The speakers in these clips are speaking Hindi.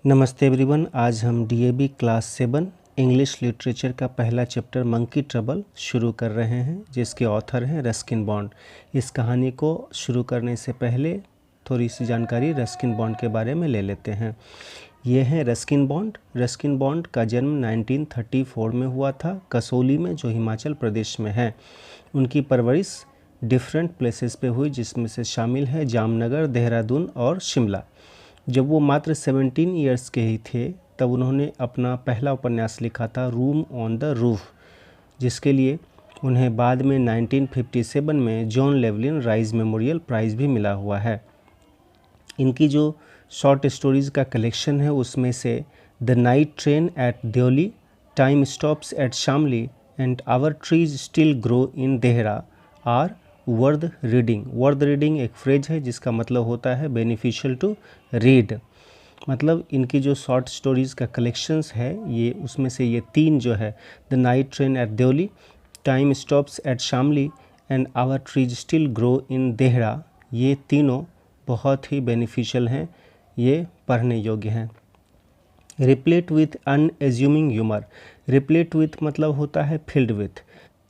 नमस्ते एवरीवन। आज हम डीएवी क्लास 7 इंग्लिश लिटरेचर का पहला चैप्टर मंकी ट्रबल शुरू कर रहे हैं, जिसके ऑथर हैं रस्किन बॉन्ड। इस कहानी को शुरू करने से पहले थोड़ी सी जानकारी रस्किन बॉन्ड के बारे में ले लेते हैं। ये हैं रस्किन बॉन्ड। रस्किन बॉन्ड का जन्म 1934 में हुआ था, कसौली में, जो हिमाचल प्रदेश में है। उनकी परवरिश डिफरेंट प्लेसेस पे हुई, जिसमें से शामिल है जामनगर, देहरादून और शिमला। जब वो मात्र 17 ईयर्स के ही थे तब उन्होंने अपना पहला उपन्यास लिखा था, रूम ऑन द रूफ, जिसके लिए उन्हें बाद में 1957 में जॉन लेवलिन राइज मेमोरियल प्राइज़ भी मिला हुआ है। इनकी जो शॉर्ट स्टोरीज़ का कलेक्शन है उसमें से the night train at Deoli, time stops at Shamli and our trees still grow in Dehra are worth reading. Worth reading एक फ्रेज है जिसका मतलब होता है बेनिफिशियल टू रीड। मतलब इनकी जो शॉर्ट स्टोरीज़ का कलेक्शंस है ये, उसमें से ये तीन जो है, the night train at Deoli, time stops at Shamli and our trees still grow in Dehra, ये तीनों बहुत ही बेनिफिशियल हैं, ये पढ़ने योग्य हैं। Replete with unassuming humour. Replete with मतलब होता है फिल्ड विथ,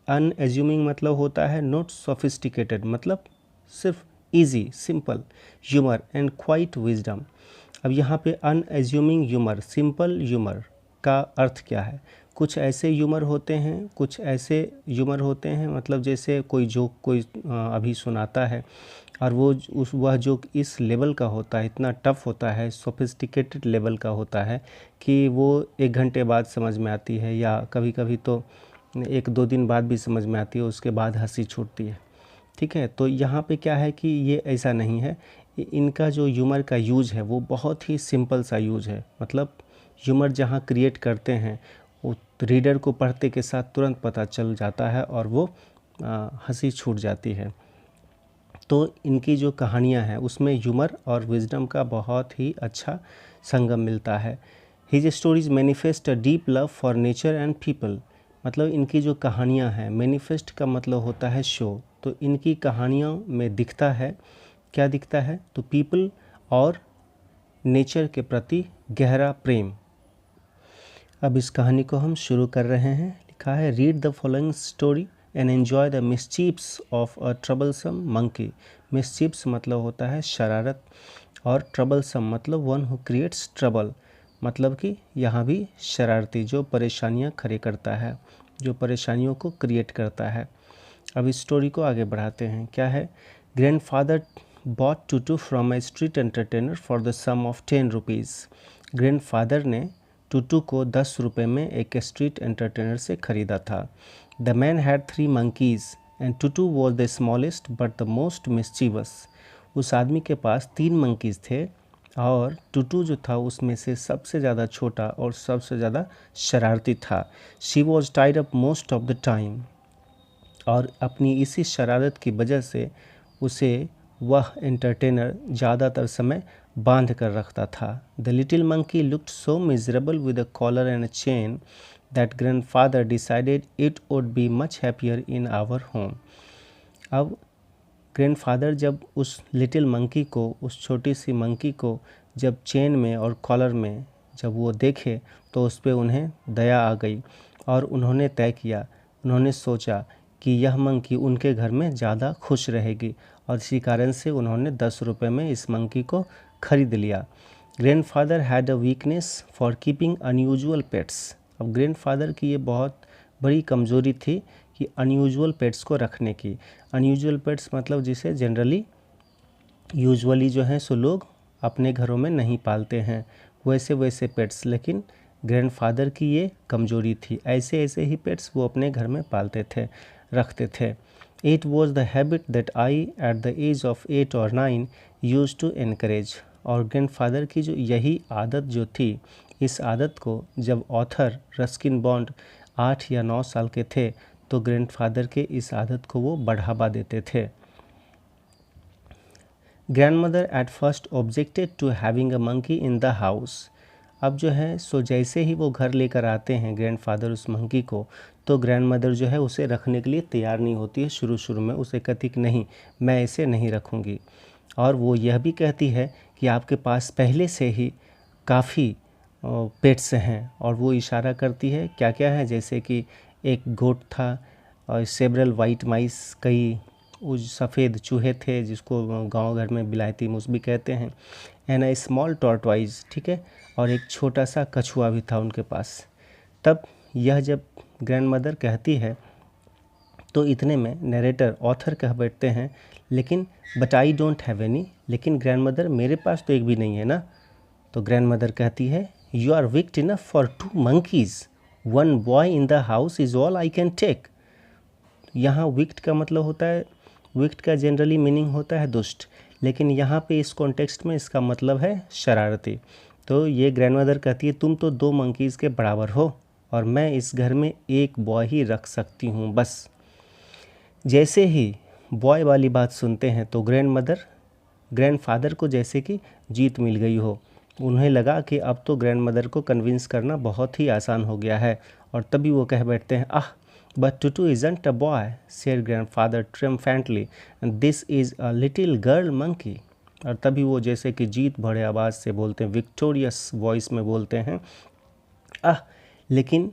अनएज्यूमिंग मतलब होता है नॉट सोफिस्टिकेटेड, मतलब सिर्फ easy simple, humour and quite wisdom. अब यहाँ पे अनएज्यूमिंग ह्यूमर, सिंपल ह्यूमर का अर्थ क्या है? कुछ ऐसे ह्यूमर होते हैं, कुछ ऐसे ह्यूमर होते हैं, मतलब जैसे कोई जोक कोई अभी सुनाता है और वह जोक इस लेवल का होता है, इतना टफ होता है, सोफिस्टिकेटेड लेवल का होता है कि वो 1 घंटे बाद समझ में आती है, या कभी कभी तो 1-2 दिन बाद भी समझ में आती है, उसके बाद हंसी छूटती है। ठीक है, तो यहाँ पे क्या है कि ये ऐसा नहीं है। इनका जो ह्यूमर का यूज़ है वो बहुत ही सिंपल सा यूज़ है। मतलब ह्यूमर जहाँ क्रिएट करते हैं वो रीडर को पढ़ते के साथ तुरंत पता चल जाता है और वो हंसी छूट जाती है। तो इनकी जो कहानियाँ हैं उसमें ह्यूमर और विजडम का बहुत ही अच्छा संगम मिलता है। His stories manifest a deep love for nature and people. मतलब इनकी जो कहानियाँ हैं, मैनिफेस्ट का मतलब होता है शो, तो इनकी कहानियों में दिखता है, क्या दिखता है? तो पीपल और नेचर के प्रति गहरा प्रेम। अब इस कहानी को हम शुरू कर रहे हैं। लिखा है, read the following story and enjoy the mischiefs of a troublesome monkey. Mischiefs मतलब होता है शरारत, और ट्रबलसम मतलब वन हु क्रिएट्स ट्रबल, मतलब कि यहाँ भी शरारती, जो परेशानियाँ खड़े करता है, जो परेशानियों को क्रिएट करता है। अब इस स्टोरी को आगे बढ़ाते हैं। क्या है? Grandfather bought Tutu from a street entertainer for the sum of 10 rupees. Grandfather ने टूटू को 10 रुपये में एक स्ट्रीट एंटरटेनर से ख़रीदा था। The man had 3 monkeys and Tutu was the smallest but the most mischievous. उस आदमी के पास 3 मंकीज़ थे और टूटू जो था उसमें से सबसे ज़्यादा छोटा और सबसे ज़्यादा शरारती था। She was tied up most of the time. और अपनी इसी शरारत की वजह से उसे वह एंटरटेनर ज़्यादातर समय बांध कर रखता था। The little monkey looked so miserable with a collar and a chain that grandfather decided it would be much happier in our home. अब ग्रैंडफादर जब उस लिटिल मंकी को, उस छोटी सी मंकी को जब चेन में और कॉलर में जब वो देखे तो उस पर उन्हें दया आ गई और उन्होंने तय किया, उन्होंने सोचा कि यह मंकी उनके घर में ज़्यादा खुश रहेगी, और इसी कारण से उन्होंने 10 रुपये में इस मंकी को खरीद लिया। Grandfather had a weakness for keeping unusual pets. अब ग्रैंडफादर की ये बहुत बड़ी कमज़ोरी थी कि अनयूजुअल पेट्स को रखने की। अनयूजुअल पेट्स मतलब जिसे जनरली यूजुअली जो हैं सो लोग अपने घरों में नहीं पालते हैं, वैसे वैसे पेट्स, लेकिन ग्रैंडफादर की ये कमज़ोरी थी। ऐसे ऐसे ही पेट्स वो अपने घर में पालते थे, रखते थे। It was the habit that I at the age of 8 or 9 use to encourage. और ग्रैंडफादर की जो यही आदत जो थी, इस आदत को जब ऑथर रस्किन बॉन्ड 8 या 9 साल के थे तो ग्रैंडफादर के इस आदत को वो बढ़ावा देते थे। Grandmother at first objected to having a monkey in the house. अब जो है सो जैसे ही वो घर लेकर आते हैं ग्रैंडफादर उस मंकी को, तो ग्रैंडमदर जो है उसे रखने के लिए तैयार नहीं होती है। शुरू शुरू में उसे कहती कि नहीं, मैं इसे नहीं रखूँगी। और वो यह भी कहती है कि आपके पास पहले से ही काफ़ी पेट्स हैं, और वो इशारा करती है क्या क्या है, जैसे कि एक गोट था और सेवरल वाइट माइस, कई उस सफ़ेद चूहे थे जिसको गांव घर में बिलायती मूस भी कहते हैं, एंड अ स्मॉल टॉर्टवाइज, ठीक है, और एक छोटा सा कछुआ भी था उनके पास। तब यह जब ग्रैंड मदर कहती है तो इतने में नरेटर ऑथर कह बैठते हैं, लेकिन but I don't have any, लेकिन ग्रैंड मदर मेरे पास तो एक भी नहीं है ना। तो ग्रैंड मदर कहती है, you are wicked enough for 2 monkeys, 1 boy in the house is all I can take. यहाँ विक्ट का मतलब होता है, विक्ट का जनरली मीनिंग होता है दुष्ट, लेकिन यहाँ पे इस कॉन्टेक्स्ट में इसका मतलब है शरारती। तो ये ग्रैंड मदर कहती है तुम तो 2 monkeys के बराबर हो, और मैं इस घर में एक बॉय ही रख सकती हूँ बस। जैसे ही बॉय वाली बात सुनते हैं तो ग्रैंडफादर को जैसे कि जीत मिल गई हो। उन्हें लगा कि अब तो ग्रैंड मदर को कन्विंस करना बहुत ही आसान हो गया है, और तभी वो कह बैठते हैं, ah but Tutu isn't a boy, said grandfather triumphantly, this is a little girl monkey. और तभी वो जैसे कि जीत भरे आवाज़ से बोलते हैं, विक्टोरियस वॉइस में बोलते हैं, लेकिन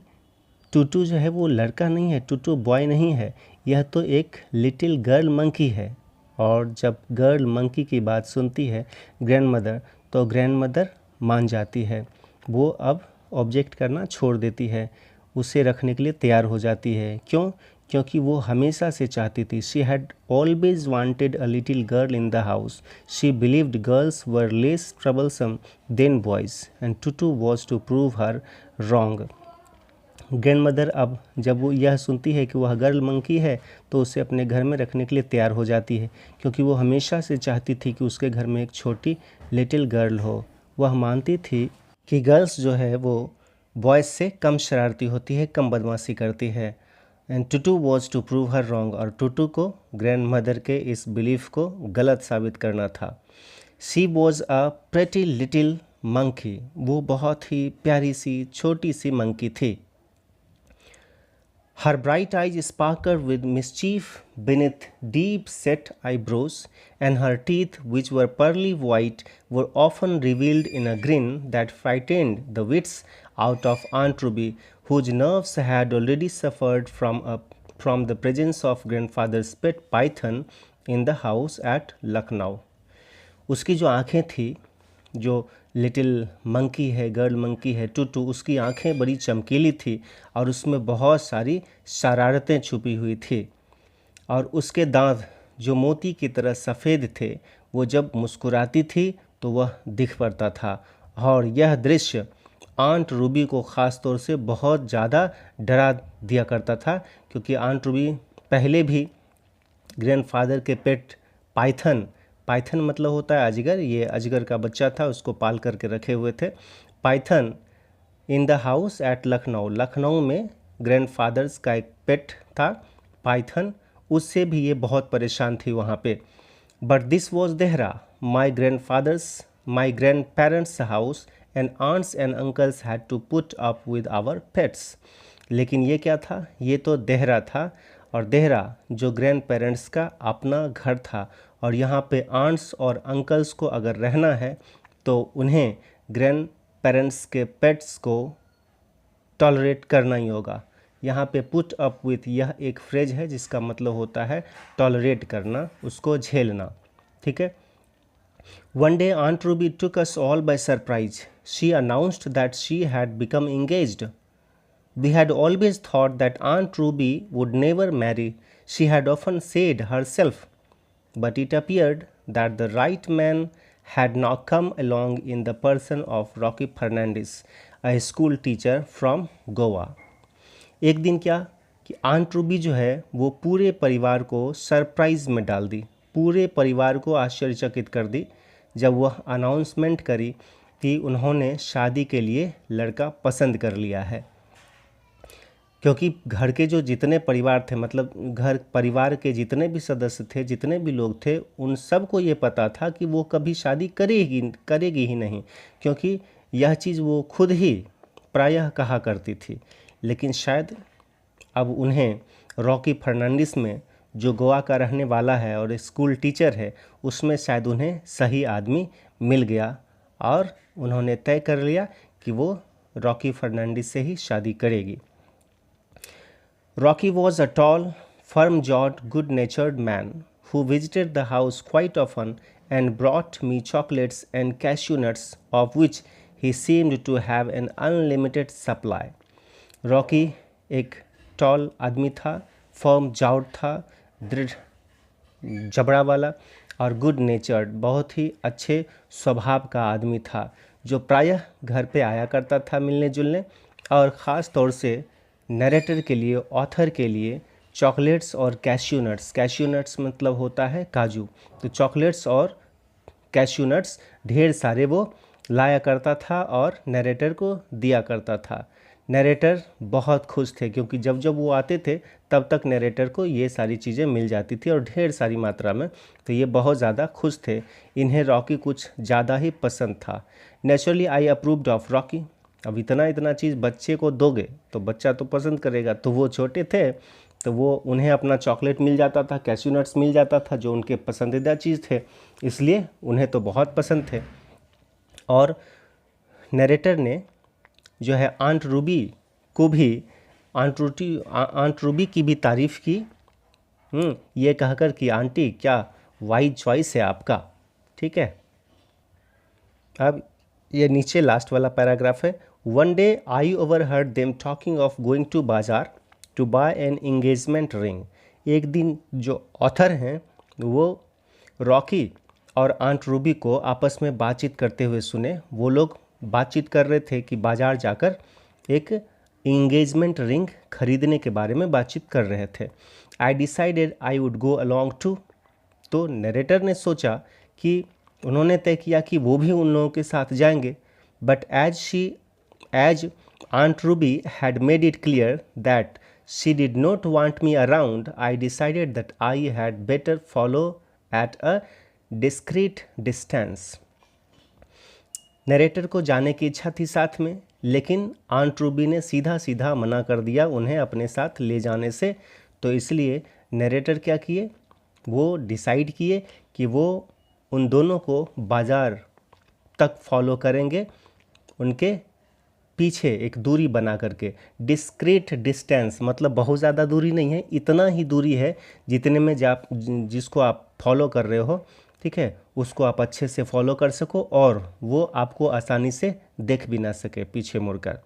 टूटू जो है वो लड़का नहीं है, टूटू बॉय नहीं है, यह तो एक लिटिल गर्ल मंकी है। और जब गर्ल मंकी की बात सुनती है ग्रैंड मदर, तो ग्रैंड मदर मान जाती है, वो अब ऑब्जेक्ट करना छोड़ देती है, उसे रखने के लिए तैयार हो जाती है। क्यों? क्योंकि वो हमेशा से चाहती थी, she had always wanted a little girl in the house, she believed girls were less troublesome than boys, and Tutu was to prove her wrong. Grandmother अब जब वो यह सुनती है कि वह गर्ल मंकी है, तो उसे अपने घर में रखने के लिए तैयार हो जाती है, क्योंकि वो हमेशा से चाहती थी कि उसके घर में एक छोटी लिटिल गर्ल हो। वह मानती थी कि गर्ल्स जो है वो बॉयज़ से कम शरारती होती है, कम बदमाशी करती है। And Tutu was to prove her wrong, और टूटू को ग्रैंड मदर के इस बिलीफ को गलत साबित करना था। She was a pretty little monkey, वो बहुत ही प्यारी सी छोटी सी मंकी थी। Her bright eyes sparkled with mischief beneath deep-set eyebrows, and her teeth, which were pearly white, were often revealed in a grin that frightened the wits out of Aunt Ruby, whose nerves had already suffered from the presence of grandfather's pet python in the house at Lucknow. उसकी जो आँखें थी, जो लिटिल मंकी है, गर्ल मंकी है टूटू, उसकी आंखें बड़ी चमकीली थी और उसमें बहुत सारी शरारतें छुपी हुई थी, और उसके दांत जो मोती की तरह सफ़ेद थे, वो जब मुस्कुराती थी तो वह दिख पड़ता था। और यह दृश्य आंट रूबी को ख़ास तौर से बहुत ज़्यादा डरा दिया करता था, क्योंकि आंट रूबी पहले भी ग्रैंडफादर के पेट पाइथन मतलब होता है अजगर, ये अजगर का बच्चा था, उसको पाल करके रखे हुए थे। Python in the house at Lucknow में ग्रैंडफादर्स का एक पेट था पाइथन, उससे भी ये बहुत परेशान थी वहाँ पे। But this was Dehra, my grandparents house, and aunts and uncles had to put up with our pets. लेकिन ये क्या था? ये तो देहरा था, और देहरा जो ग्रैंड पेरेंट्स का अपना घर था, और यहाँ पे आंट्स और अंकल्स को अगर रहना है तो उन्हें ग्रैंड पेरेंट्स के पेट्स को टॉलरेट करना ही होगा। यहाँ पे पुट अप विथ यह एक फ्रेज है जिसका मतलब होता है टॉलरेट करना, उसको झेलना, ठीक है। One day aunt Ruby took us all by surprise, she announced that she had become engaged. We had always thought that Aunt Ruby would never marry, she had often said herself, but it appeared that the right man had now come along in the person of Rocky Fernandez, a school teacher from Goa. एक दिन क्या कि आंट रूबी जो है वो पूरे परिवार को सरप्राइज़ में डाल दी, पूरे परिवार को आश्चर्यचकित कर दी जब वह अनाउंसमेंट करी कि उन्होंने शादी के लिए लड़का पसंद कर लिया है। क्योंकि घर के जो जितने परिवार थे, मतलब घर परिवार के जितने भी सदस्य थे, जितने भी लोग थे, उन सबको ये पता था कि वो कभी शादी करेगी ही नहीं, क्योंकि यह चीज़ वो खुद ही प्रायः कहा करती थी। लेकिन शायद अब उन्हें रॉकी फर्नांडिस में, जो गोवा का रहने वाला है और स्कूल टीचर है, उसमें शायद उन्हें सही आदमी मिल गया, और उन्होंने तय कर लिया कि वो रॉकी फर्नांडिस से ही शादी करेगी। Rocky was a tall, firm-jawed, good-natured man who visited the house quite often and brought me chocolates and cashew nuts, of which he seemed to have an unlimited supply. Rocky एक टॉल आदमी था, फर्म जाउड था, दृढ़ जबड़ा वाला, और गुड नेचर्ड, बहुत ही अच्छे स्वभाव का आदमी था, जो प्रायः घर पे आया करता था मिलने जुलने, और ख़ास तौर से नरेटर के लिए, ऑथर के लिए चॉकलेट्स और कैश्यू नट्स मतलब होता है काजू, तो चॉकलेट्स और कैश्यू नट्स ढेर सारे वो लाया करता था और नरेटर को दिया करता था। नरेटर बहुत खुश थे क्योंकि जब जब वो आते थे तब तक नरेटर को ये सारी चीज़ें मिल जाती थी और ढेर सारी मात्रा में, तो ये बहुत ज़्यादा खुश थे। इन्हें रॉकी कुछ ज़्यादा ही पसंद था। Naturally I approved of Rocky. अब इतना चीज़ बच्चे को दोगे तो बच्चा तो पसंद करेगा, तो वो छोटे थे तो वो उन्हें अपना चॉकलेट मिल जाता था, कैश्यू नट्स मिल जाता था, जो उनके पसंदीदा चीज़ थे, इसलिए उन्हें तो बहुत पसंद थे। और नरेटर ने जो है आंट रूबी को भी, आंट रूबी की भी तारीफ़ की, ये कहकर कि आंटी क्या वाइज चॉइस है आपका। ठीक है, अब ये नीचे लास्ट वाला पैराग्राफ है। One day I overheard them talking of going to bazaar to buy an engagement ring. एक दिन जो ऑथर हैं वो रॉकी और आंट रूबी को आपस में बातचीत करते हुए सुने। वो लोग बातचीत कर रहे थे कि बाज़ार जाकर एक एंगेजमेंट रिंग खरीदने के बारे में बातचीत कर रहे थे। I decided I would go along too. तो नरेटर ने सोचा कि उन्होंने तय किया कि वो भी उन लोगों के साथ जाएंगे। But as aunt Ruby had made it clear that she did not want me around, I decided that I had better follow at a discreet distance. Narrator को जाने की इच्छा थी साथ में, लेकिन आंट रूबी ने सीधा सीधा मना कर दिया उन्हें अपने साथ ले जाने से। तो इसलिए नरेटर क्या किए, वो डिसाइड किए कि वो उन दोनों को बाज़ार तक फॉलो करेंगे, उनके पीछे एक दूरी बना करके। डिस्क्रीट डिस्टेंस मतलब बहुत ज़्यादा दूरी नहीं है, इतना ही दूरी है जितने में जिसको आप फॉलो कर रहे हो, ठीक है, उसको आप अच्छे से फॉलो कर सको और वो आपको आसानी से देख भी ना सके पीछे मुड़कर।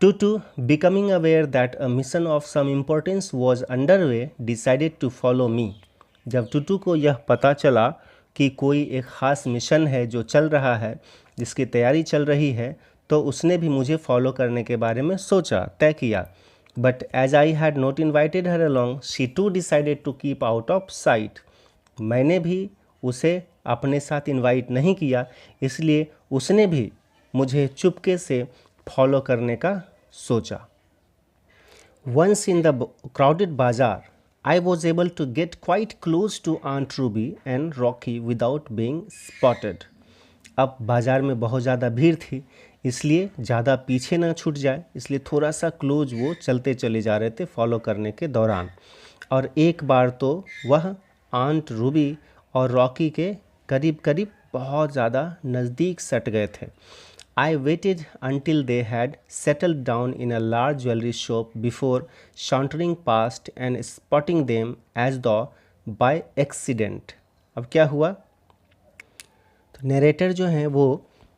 Toto becoming aware that a mission of some importance was under way decided to follow me. जब टूटू को यह पता चला कि कोई एक ख़ास मिशन है जो चल रहा है, जिसकी तैयारी चल रही है, तो उसने भी मुझे फॉलो करने के बारे में सोचा, तय किया। But as I had not invited her along, she too decided to keep out of sight. मैंने भी उसे अपने साथ इन्वाइट नहीं किया, इसलिए उसने भी मुझे चुपके से फॉलो करने का सोचा। वंस इन द क्राउडेड बाजार, I was able to get quite close to Aunt Ruby and Rocky without being spotted. अब बाज़ार में बहुत ज़्यादा भीड़ थी, इसलिए ज़्यादा पीछे ना छूट जाए, इसलिए थोड़ा सा क्लोज वो चलते चले जा रहे थे फॉलो करने के दौरान। और एक बार तो वह आंट रूबी और रॉकी के करीब करीब बहुत ज़्यादा नज़दीक सट गए थे। I waited until they had settled down in a large jewelry shop before sauntering past and spotting them as though by accident. अब क्या हुआ, तो नरेटर जो हैं वो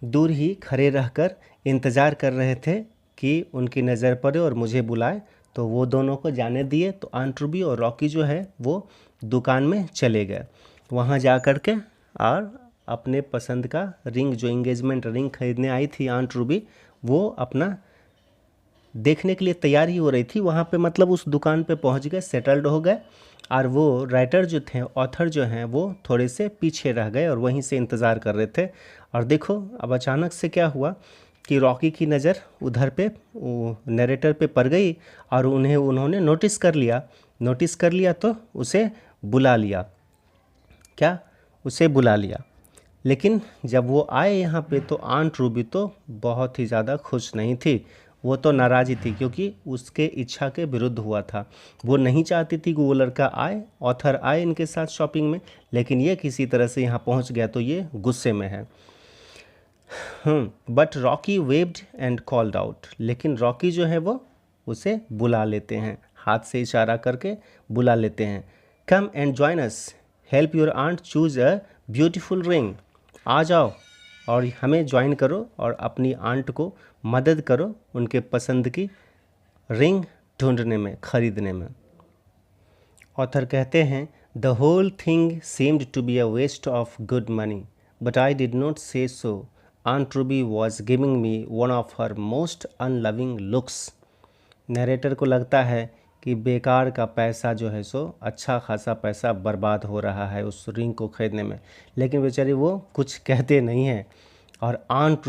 दूर ही खड़े रहकर इंतज़ार कर रहे थे कि उनकी नज़र पड़े और मुझे बुलाए, तो वो दोनों को जाने दिए। तो आंट रूबी और रॉकी जो है वो दुकान में चले गए। वहाँ जा कर के और अपने पसंद का रिंग, जो एंगेजमेंट रिंग खरीदने आई थी आंट रूबी, वो अपना देखने के लिए तैयार ही हो रही थी। वहाँ पे मतलब उस दुकान पे पहुँच गए, सेटल्ड हो गए, और वो राइटर जो थे, ऑथर जो हैं, वो थोड़े से पीछे रह गए और वहीं से इंतज़ार कर रहे थे। और देखो अब अचानक से क्या हुआ कि रॉकी की नज़र उधर पे नरेटर पे पड़ गई और उन्होंने नोटिस कर लिया तो उसे बुला लिया। क्या, उसे बुला लिया। लेकिन जब वो आए यहाँ पे तो आंट रूबी तो बहुत ही ज़्यादा खुश नहीं थी, वो तो नाराज़ ही थी क्योंकि उसके इच्छा के विरुद्ध हुआ था। वो नहीं चाहती थी कि वो लड़का आए, ऑथर आए इनके साथ शॉपिंग में, लेकिन ये किसी तरह से यहाँ पहुँच गया तो ये गुस्से में है। But Rocky waived and called out, लेकिन रॉकी जो है वो उसे बुला लेते हैं, हाथ से इशारा करके बुला लेते हैं। Come and join us, help your aunt choose a beautiful ring, आ जाओ और हमें ज्वाइन करो और अपनी आंट को मदद करो उनके पसंद की रिंग ढूंढने में, खरीदने में। ऑथर कहते हैं the whole thing seemed to be a waste of good money, but I did not say so, aunt Ruby was giving me one of her most unloving looks. Narrator को लगता है कि बेकार का पैसा जो है सो अच्छा खासा पैसा बर्बाद हो रहा है उस रिंग को ख़रीदने में, लेकिन बेचारी वो कुछ कहते नहीं हैं। और आंट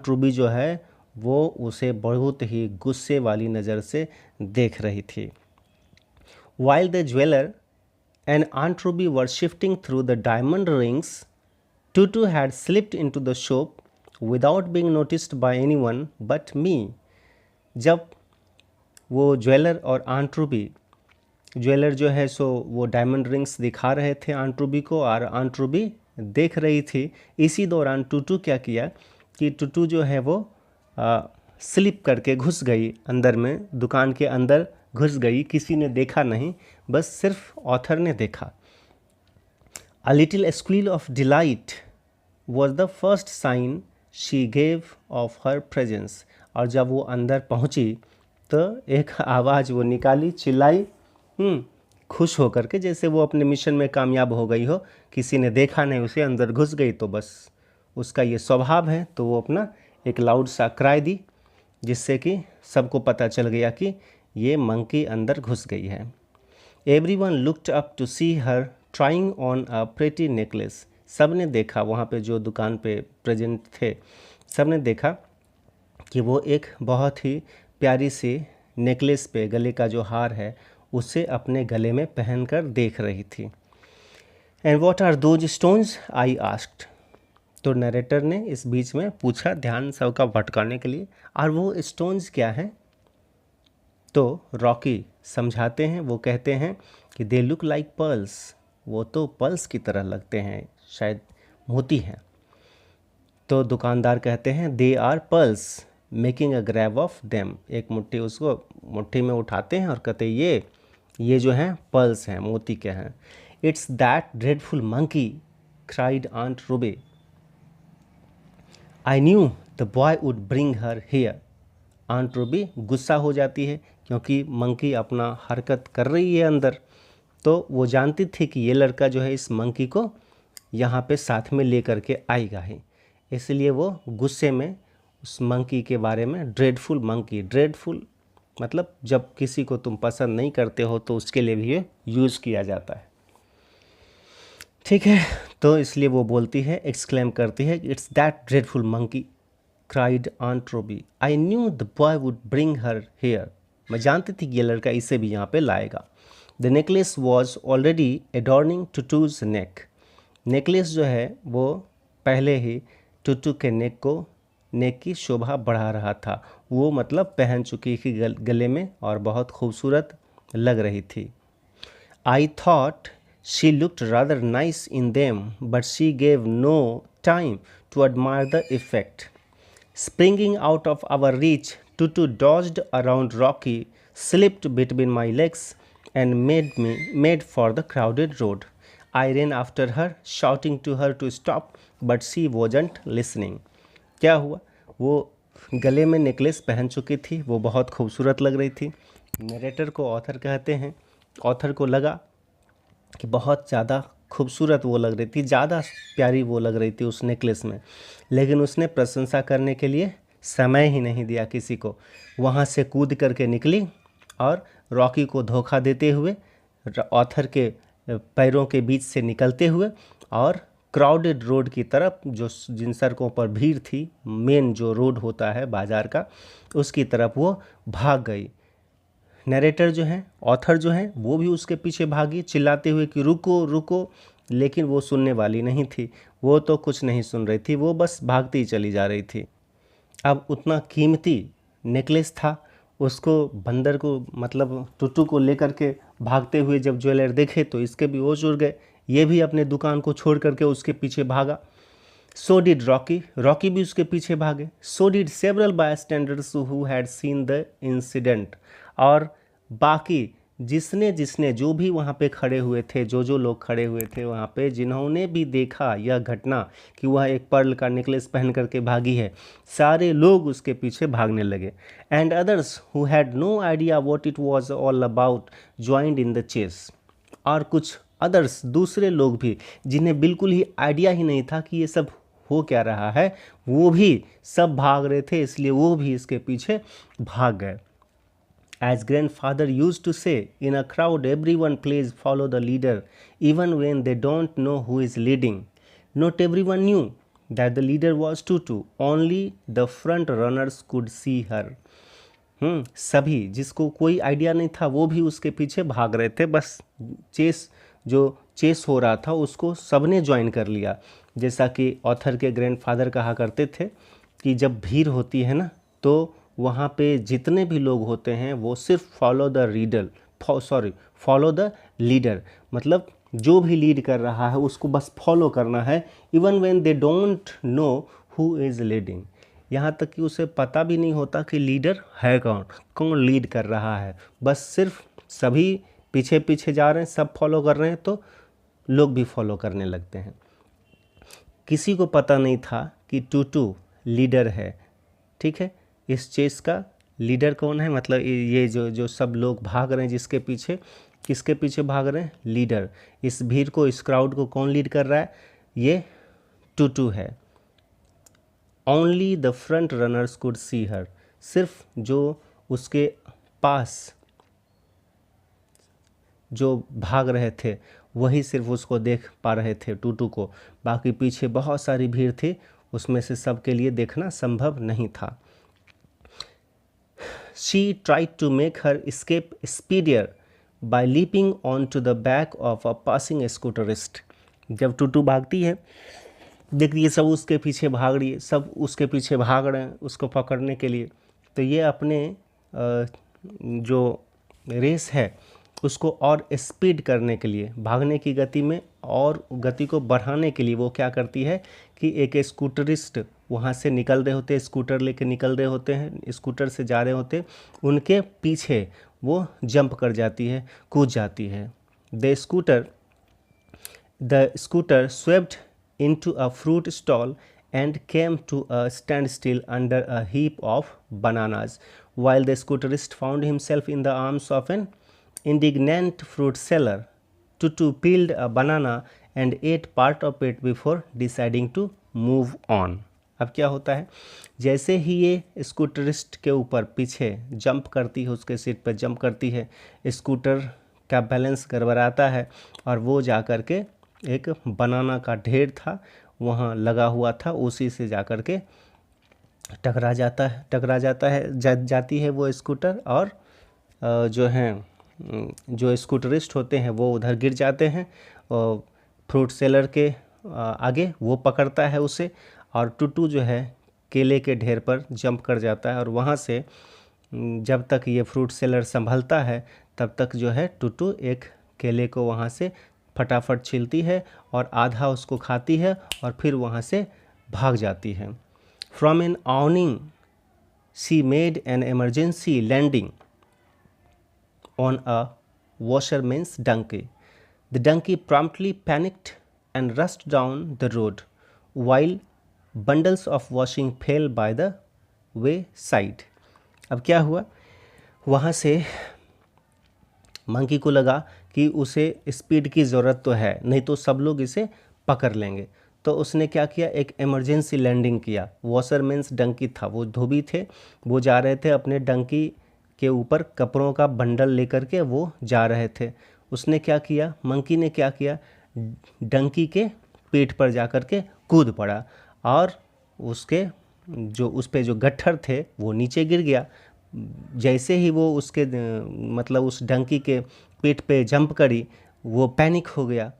रूबी जो है वो उसे बहुत ही गुस्से वाली नज़र से देख रही थी। While the jeweller and aunt Ruby were shifting through the diamond rings, Tutu had slipped into the shop without being noticed by anyone but me. जब वो ज्वेलर और आंट रूबी, ज्वेलर जो है सो वो डायमंड रिंग्स दिखा रहे थे आंट रूबी को और आंट रूबी देख रही थी, इसी दौरान टूटू क्या किया कि टूटू जो है वो स्लिप करके घुस गई अंदर में, दुकान के अंदर घुस गई। किसी ने देखा नहीं, बस सिर्फ ऑथर ने देखा। A little squeal of delight was the first sign she gave of her presence. और जब वो अंदर पहुंची तो एक आवाज़ वो निकाली, चिल्लाई, खुश होकर के, जैसे वो अपने मिशन में कामयाब हो गई हो, किसी ने देखा नहीं उसे, अंदर घुस गई, तो बस उसका ये स्वभाव है। तो वो अपना एक लाउड सा क्राई दी, जिससे कि सबको पता चल गया कि ये मंकी अंदर घुस गई है। Everyone looked up to see her trying on a pretty necklace. सब ने देखा, वहाँ पे जो दुकान पे प्रेजेंट थे सब ने देखा कि वो एक बहुत ही प्यारी सी नेकलेस पे, गले का जो हार है उसे अपने गले में पहनकर देख रही थी। And what are those stones, I asked. तो नरेटर ने इस बीच में पूछा, ध्यान सबका भटकाने के लिए, और वो स्टोन्स क्या हैं? तो रॉकी समझाते हैं, वो कहते हैं कि दे लुक लाइक पर्ल्स, वो तो पर्ल्स की तरह लगते हैं, शायद मोती हैं। तो दुकानदार कहते हैं they are pearls, making a grab of them. एक मुट्ठी उसको मुट्ठी में उठाते हैं और कहते हैं ये जो हैं पर्ल्स हैं, मोती के हैं। It's that dreadful monkey, cried aunt Ruby, I knew the boy would bring her here. Aunt Ruby गुस्सा हो जाती है क्योंकि मंकी अपना हरकत कर रही है अंदर, तो वो जानती थी कि ये लड़का जो है इस मंकी को यहाँ पे साथ में ले करके आएगा ही, इसलिए वो गुस्से में उस मंकी के बारे में, ड्रेडफुल मंकी, ड्रेडफुल मतलब जब किसी को तुम पसंद नहीं करते हो तो उसके लिए भी ये यूज़ किया जाता है, ठीक है। तो इसलिए वो बोलती है, एक्सक्लेम करती है, it's that dreadful monkey, cried aunt Ruby, I knew the boy would bring her here. मैं जानती थी कि ये लड़का इसे भी यहाँ पे लाएगा। The necklace was already adorning Tutu's neck. Necklace जो है वो पहले ही टूटू के नेक की शोभा बढ़ा रहा था। वो मतलब पहन चुकी थी गले में और बहुत खूबसूरत लग रही थी। I thought she looked rather nice in them, but she gave no time to admire the effect. Springing out of our reach, Tutu dodged around Rocky, slipped between my legs, and made for the crowded road. I ran after her, shouting to her to stop, but she wasn't listening. क्या हुआ? वो गले में नेकलेस पहन चुकी थी, वो बहुत खूबसूरत लग रही थी। नरेटर को ऑथर कहते हैं, ऑथर को लगा कि बहुत ज़्यादा खूबसूरत वो लग रही थी, ज़्यादा प्यारी वो लग रही थी उस नेकलेस में, लेकिन उसने प्रशंसा करने के लिए समय ही नहीं दिया किसी को। वहाँ से कूद करके निकली और रॉकी को धोखा देते हुए, ऑथर के पैरों के बीच से निकलते हुए और क्राउडेड रोड की तरफ, जो जिन सड़कों पर भीड़ थी, मेन जो रोड होता है बाज़ार का, उसकी तरफ वो भाग गई। नरेटर जो है, ऑथर जो है, वो भी उसके पीछे भागी चिल्लाते हुए कि रुको रुको, लेकिन वो सुनने वाली नहीं थी। वो तो कुछ नहीं सुन रही थी, वो बस भागती ही चली जा रही थी। अब उतना कीमती नेकलेस था, उसको बंदर को मतलब टुटू को लेकर के भागते हुए जब ज्वेलर देखे तो इसके भी होश उड़ गए, ये भी अपने दुकान को छोड़ करके उसके पीछे भागा। सो डिड रॉकी, रॉकी भी उसके पीछे भागे। So did several bystanders who had seen the incident, और बाकी जिसने जिसने जो भी वहाँ पे खड़े हुए थे, जो लोग खड़े हुए थे वहाँ पे, जिन्होंने भी देखा यह घटना कि वह एक पर्ल का नेकलेस पहन करके भागी है, सारे लोग उसके पीछे भागने लगे। And others who had no idea what it was all about joined in the chase, और कुछ अदर्स दूसरे लोग भी जिन्हें बिल्कुल ही आइडिया ही नहीं था कि ये सब हो क्या रहा है, वो भी सब भाग रहे थे, इसलिए वो भी इसके पीछे भाग गए। As grandfather used to say, in a crowd everyone plays follow the leader even when they don't know who is leading. Not everyone knew that the leader was Tutu. Only the front runners could see her. सभी जिसको कोई आइडिया नहीं था वो भी उसके पीछे भाग रहे थे। बस चेस हो रहा था उसको सबने ज्वाइन कर लिया। जैसा कि ऑथर के ग्रैंडफादर कहा करते थे कि जब भीड़ होती है ना, तो वहाँ पे जितने भी लोग होते हैं वो सिर्फ फॉलो द लीडर, मतलब जो भी लीड कर रहा है उसको बस फॉलो करना है, even when they don't know who is leading. यहाँ तक कि उसे पता भी नहीं होता कि लीडर है कौन लीड कर रहा है, बस सिर्फ सभी पीछे पीछे जा रहे हैं, सब फॉलो कर रहे हैं, तो लोग भी फॉलो करने लगते हैं। किसी को पता नहीं था कि टूटू लीडर है। ठीक है, इस चेस का लीडर कौन है, मतलब ये जो सब लोग भाग रहे हैं जिसके पीछे, किसके पीछे भाग रहे हैं, लीडर। इस भीड़ को, इस क्राउड को कौन लीड कर रहा है, ये टूटू है। Only the front runners could see her, सिर्फ जो उसके पास जो भाग रहे थे वही सिर्फ उसको देख पा रहे थे, टूटू को। बाकी पीछे बहुत सारी भीड़ थी, उसमें से सबके लिए देखना संभव नहीं था। She tried to make her escape speedier by leaping onto the back of a passing scooterist. जब टूटू भागती है, देखिए सब उसके पीछे भाग रही है, सब उसके पीछे भाग रहे हैं उसको पकड़ने के लिए। तो ये अपने जो रेस है उसको और स्पीड करने के लिए, भागने की गति में और गति को बढ़ाने के लिए वो क्या करती है कि एक स्कूटरिस्ट वहाँ से निकल रहे होते हैं, स्कूटर लेके निकल रहे होते हैं, स्कूटर से जा रहे होते हैं, उनके पीछे वो जंप कर जाती है, कूद जाती है। The scooter swept into a fruit stall and came to a standstill under a heap of bananas, while the scooterist found himself in the arms of an indignant fruit seller. Tutu peeled a banana and ate part of it before deciding to move on. अब क्या होता है, जैसे ही ये स्कूटरिस्ट के ऊपर पीछे जंप करती है, उसके सीट पर जंप करती है, स्कूटर का बैलेंस गड़बड़ाता है और वो जा कर के एक बनाना का ढेर था वहाँ लगा हुआ था, उसी से जा कर के टकरा जाता है जाती है वो स्कूटर, और जो स्कूटरिस्ट होते हैं वो उधर गिर जाते हैं। फ्रूट सेलर के आगे वो पकड़ता है उसे, और टूटू जो है केले के ढेर पर जंप कर जाता है, और वहाँ से जब तक ये फ्रूट सेलर संभलता है तब तक जो है टूटू एक केले को वहाँ से फटाफट छीलती है और आधा उसको खाती है और फिर वहाँ से भाग जाती है। From an awning she made an emergency landing on a washerman's donkey. The donkey promptly panicked and rushed down the road, while bundles of washing fell by the wayside. अब क्या हुआ, वहाँ से मंकी को लगा कि उसे स्पीड की ज़रूरत तो है, नहीं तो सब लोग इसे पकड़ लेंगे। तो उसने क्या किया, एक इमरजेंसी लैंडिंग किया। वॉशरमैन्स डंकी था, वो धोबी थे, वो जा रहे थे अपने डंकी के ऊपर कपड़ों का बंडल लेकर के वो जा रहे थे। उसने क्या किया, मंकी ने क्या किया, डंकी के पीठ पर जा कर के कूद पड़ा और उसके उस पे जो गट्ठर थे वो नीचे गिर गया। जैसे ही वो उसके मतलब उस डंकी के पीठ पे जंप करी, वो पैनिक हो गया,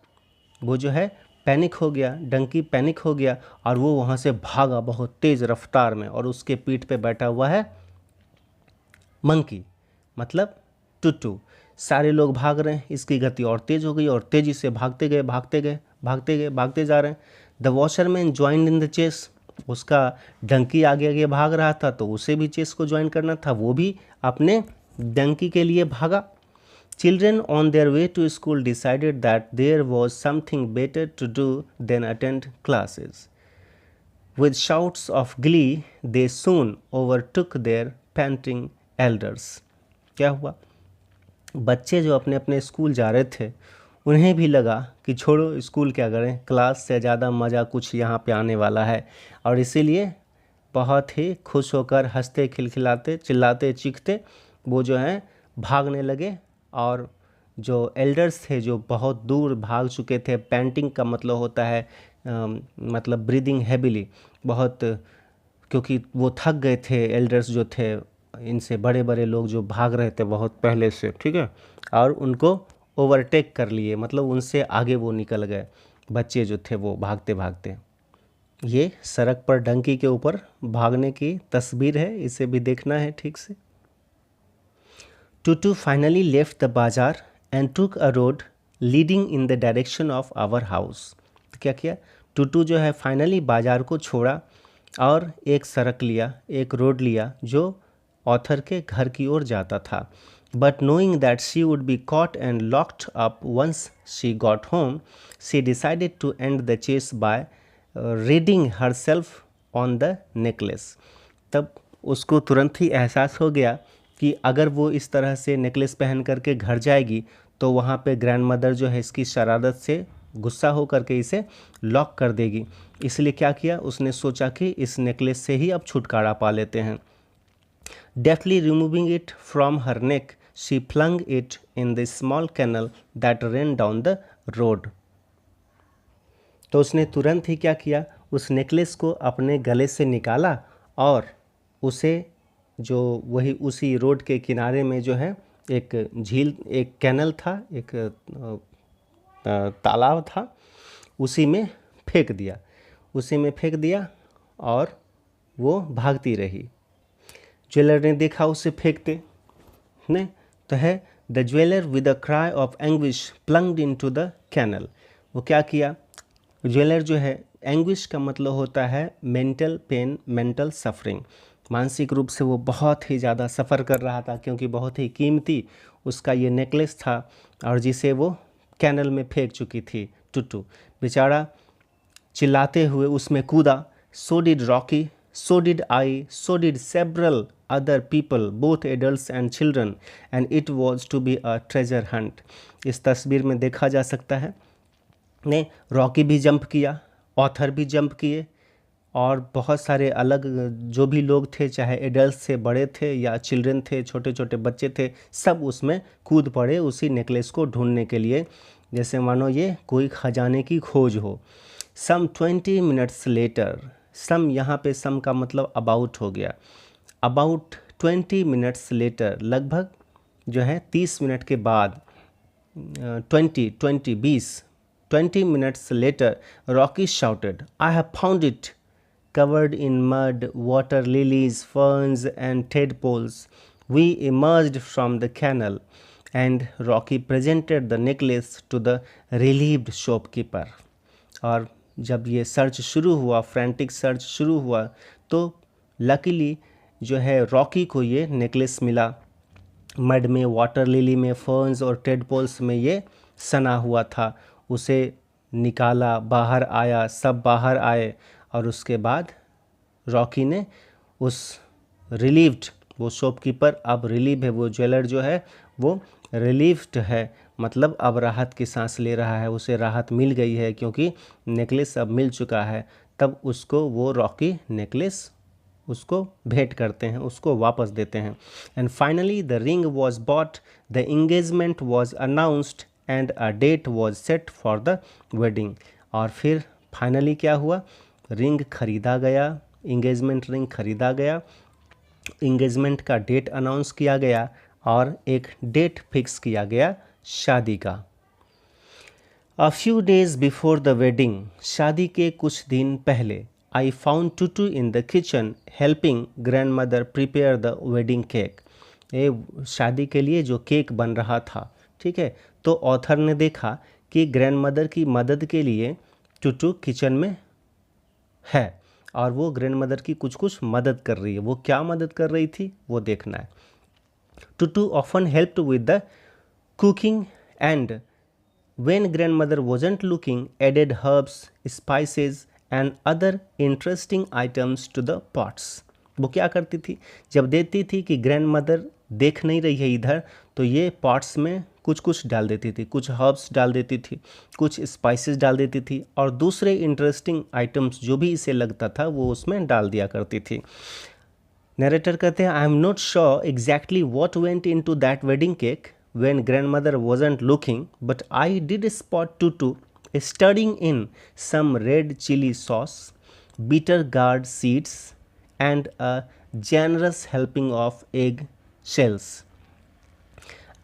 वो जो है पैनिक हो गया, डंकी पैनिक हो गया और वो वहाँ से भागा बहुत तेज़ रफ्तार में, और उसके पीठ पे बैठा हुआ है मंकी, मतलब टुट्टू। सारे लोग भाग रहे हैं, इसकी गति और तेज़ हो गई और तेज़ी से भागते जा रहे हैं। The washerman join in the chase, उसका डंकी आगे आगे भाग रहा था तो उसे भी चेस को ज्वाइन करना था, वो भी अपने डंकी के लिए भागा। Children on their way to school decided that there was something better to do than attend classes. With shouts of glee, they soon overtook their panting elders. क्या हुआ? बच्चे जो अपने अपने स्कूल जा रहे थे उन्हें भी लगा कि छोड़ो स्कूल क्या करें, क्लास से ज़्यादा मज़ा कुछ यहाँ पे आने वाला है, और इसीलिए बहुत ही खुश होकर हंसते खिलखिलाते चिल्लाते चीखते वो जो हैं भागने लगे। और जो एल्डर्स थे जो बहुत दूर भाग चुके थे, पैंटिंग का मतलब होता है मतलब ब्रीदिंग हैविली, बहुत, क्योंकि वो थक गए थे एल्डर्स जो थे, इनसे बड़े बड़े लोग जो भाग रहे थे बहुत पहले से, ठीक है, और उनको ओवरटेक कर लिए, मतलब उनसे आगे वो निकल गए, बच्चे जो थे वो भागते भागते। ये सड़क पर डंकी के ऊपर भागने की तस्वीर है, इसे भी देखना है ठीक से। Toto finally left the bazaar and took a road leading in the direction of our house. क्या किया? टूटू जो है फाइनली बाजार को छोड़ा और एक सड़क लिया, एक रोड लिया जो ऑथर के घर की ओर जाता था। But knowing that she would be caught and locked up once she got home, she decided to end the chase by ridding herself on the necklace. तब उसको तुरंत ही एहसास हो गया कि अगर वो इस तरह से नेकलेस पहन करके घर जाएगी तो वहाँ पे ग्रैंड मदर जो है इसकी शरारत से गुस्सा हो करके इसे लॉक कर देगी। इसलिए क्या किया, उसने सोचा कि इस नेकलेस से ही अब छुटकारा पा लेते हैं। Deftly removing it from her neck, she flung it in the small canal that run down the road. तो उसने तुरंत ही क्या किया, उस नेकलेस को अपने गले से निकाला और उसे जो वही उसी रोड के किनारे में जो है एक झील, एक कैनल था, एक तालाब था, उसी में फेंक दिया, उसी में फेंक दिया और वो भागती रही। ज्वेलर ने देखा उसे फेंकते नहीं तो है, the jeweller with a cry of anguish plunged into the canal. वो क्या किया, ज्वेलर जो है, एंग्विश का मतलब होता है मेंटल पेन, मेंटल सफरिंग, मानसिक रूप से वो बहुत ही ज़्यादा सफ़र कर रहा था क्योंकि बहुत ही कीमती उसका ये नेकलेस था और जिसे वो कैनल में फेंक चुकी थी। टुटू बेचारा चिल्लाते हुए उसमें कूदा। So did Rocky, so did I, so did several other people, both adults and children, and it was to be a treasure hunt. इस तस्वीर में देखा जा सकता है ने रॉकी भी जंप किया, ऑथर भी जंप किए और बहुत सारे अलग जो भी लोग थे, चाहे एडल्ट थे, बड़े थे या चिल्ड्रन थे, छोटे छोटे बच्चे थे, सब उसमें कूद पड़े उसी नेकलेस को ढूंढने के लिए, जैसे मानो ये कोई खजाने की खोज हो। सम 20 मिनट्स लेटर, सम यहाँ पे सम का मतलब अबाउट हो गया, अबाउट 20 मिनट्स लेटर, लगभग जो है 30 मिनट के बाद, 20 minutes later, Rocky shouted, I have found it! Covered in mud, water lilies, ferns, and tadpoles, we emerged from the canal, and Rocky presented the necklace to the relieved shopkeeper. और जब ये सर्च शुरू हुआ, फ्रेंटिक सर्च शुरू हुआ, तो लकीली जो है रॉकी को ये नेकलेस मिला। मड में, वाटर लिली में, फर्न्स और टेडपोल्स में ये सना हुआ था। उसे निकाला, बाहर आया, सब बाहर आए और उसके बाद रॉकी ने उस रिलीव्ड, वो शॉपकीपर अब रिलीव है, वो ज्वेलर जो है वो रिलीव्ड है, मतलब अब राहत की सांस ले रहा है, उसे राहत मिल गई है क्योंकि नेकलेस अब मिल चुका है। तब उसको वो रॉकी नेकलेस उसको भेंट करते हैं, उसको वापस देते हैं। And finally the ring was bought, the engagement was announced and a date was set for the wedding. और फिर फाइनली क्या हुआ, रिंग खरीदा गया, इंगेजमेंट रिंग खरीदा गया, इंगेजमेंट का डेट अनाउंस किया गया और एक डेट फिक्स किया गया शादी का। A few days before the wedding, शादी के कुछ दिन पहले, I found Tutu in the kitchen helping grandmother prepare the wedding cake. ये शादी के लिए जो केक बन रहा था, ठीक है, तो ऑथर ने देखा कि ग्रैंड मदर की मदद के लिए टूटू किचन में है और वो ग्रैंड मदर की कुछ कुछ मदद कर रही है। वो क्या मदद कर रही थी वो देखना है। Tutu often helped with the cooking and when grandmother wasn't looking, added herbs, spices and other interesting items to the pots. वो क्या करती थी, जब देखती थी कि ग्रैंड मदर देख नहीं रही है इधर, तो ये पॉट्स में कुछ कुछ डाल देती थी, कुछ हर्ब्स डाल देती थी, कुछ स्पाइसेस डाल देती थी और दूसरे इंटरेस्टिंग आइटम्स जो भी इसे लगता था वो उसमें डाल दिया करती थी। नरेटर कहते हैं, I am not sure exactly what went into that wedding cake when grandmother wasn't looking, but I did spot Tutu stirring in some red chili sauce, bitter gourd seeds, and a generous helping of egg shells.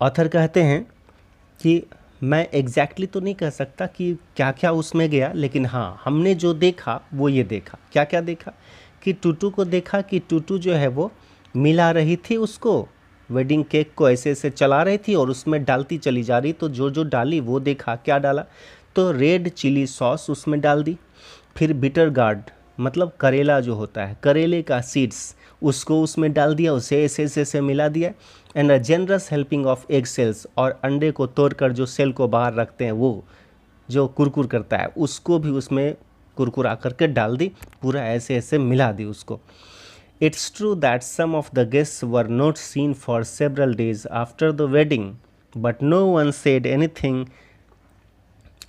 Author कहते हैं कि मैं एग्जैक्टली तो नहीं कह सकता कि क्या क्या उसमें गया, लेकिन हाँ हमने जो देखा वो ये देखा। क्या क्या देखा कि टूटू को देखा कि टूटू जो है वो मिला रही थी उसको, वेडिंग केक को ऐसे ऐसे चला रही थी और उसमें डालती चली जा रही, तो जो जो डाली वो देखा। क्या डाला, तो रेड चिली सॉस उसमें डाल दी, फिर बिटर गार्ड मतलब करेला जो होता है, करेले का सीड्स उसको उसमें डाल दिया, उसे ऐसे ऐसे ऐसे मिला दिया। And a generous helping of egg cells, और अंडे को तोड़कर जो सेल को बाहर रखते हैं वो जो कुरकुर करता है उसको भी उसमें कुरकुरा करके डाल दी, पूरा ऐसे ऐसे मिला दी उसको। It's true that some of the guests were not seen for several days after the wedding, but no one said anything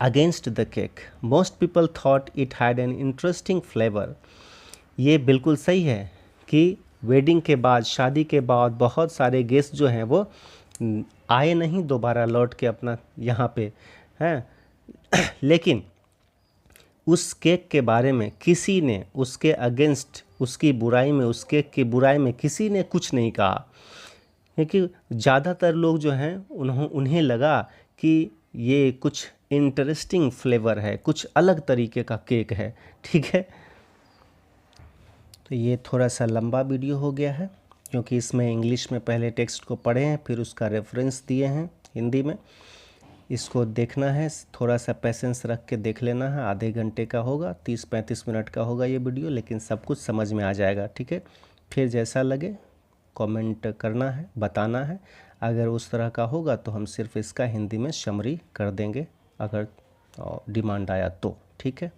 against the cake. Most people thought it had an interesting flavor. ये बिल्कुल सही है कि वेडिंग के बाद, शादी के बाद बहुत सारे गेस्ट जो हैं वो आए नहीं दोबारा लौट के अपना यहाँ पे हैं, लेकिन उस केक के बारे में किसी ने उसके अगेंस्ट, उसकी बुराई में, उस केक की बुराई में किसी ने कुछ नहीं कहा, क्योंकि ज़्यादातर लोग जो हैं उन्हें लगा कि ये कुछ इंटरेस्टिंग फ्लेवर है, कुछ अलग तरीके का केक है। ठीक है, तो ये थोड़ा सा लंबा वीडियो हो गया है क्योंकि इसमें इंग्लिश में पहले टेक्स्ट को पढ़े हैं, फिर उसका रेफरेंस दिए हैं हिंदी में। इसको देखना है, थोड़ा सा पेशेंस रख के देख लेना है। आधे घंटे का होगा, 30-35 मिनट का होगा ये वीडियो, लेकिन सब कुछ समझ में आ जाएगा। ठीक है, फिर जैसा लगे कमेंट करना है, बताना है। अगर उस तरह का होगा तो हम सिर्फ इसका हिंदी में समरी कर देंगे, अगर डिमांड आया तो। ठीक है।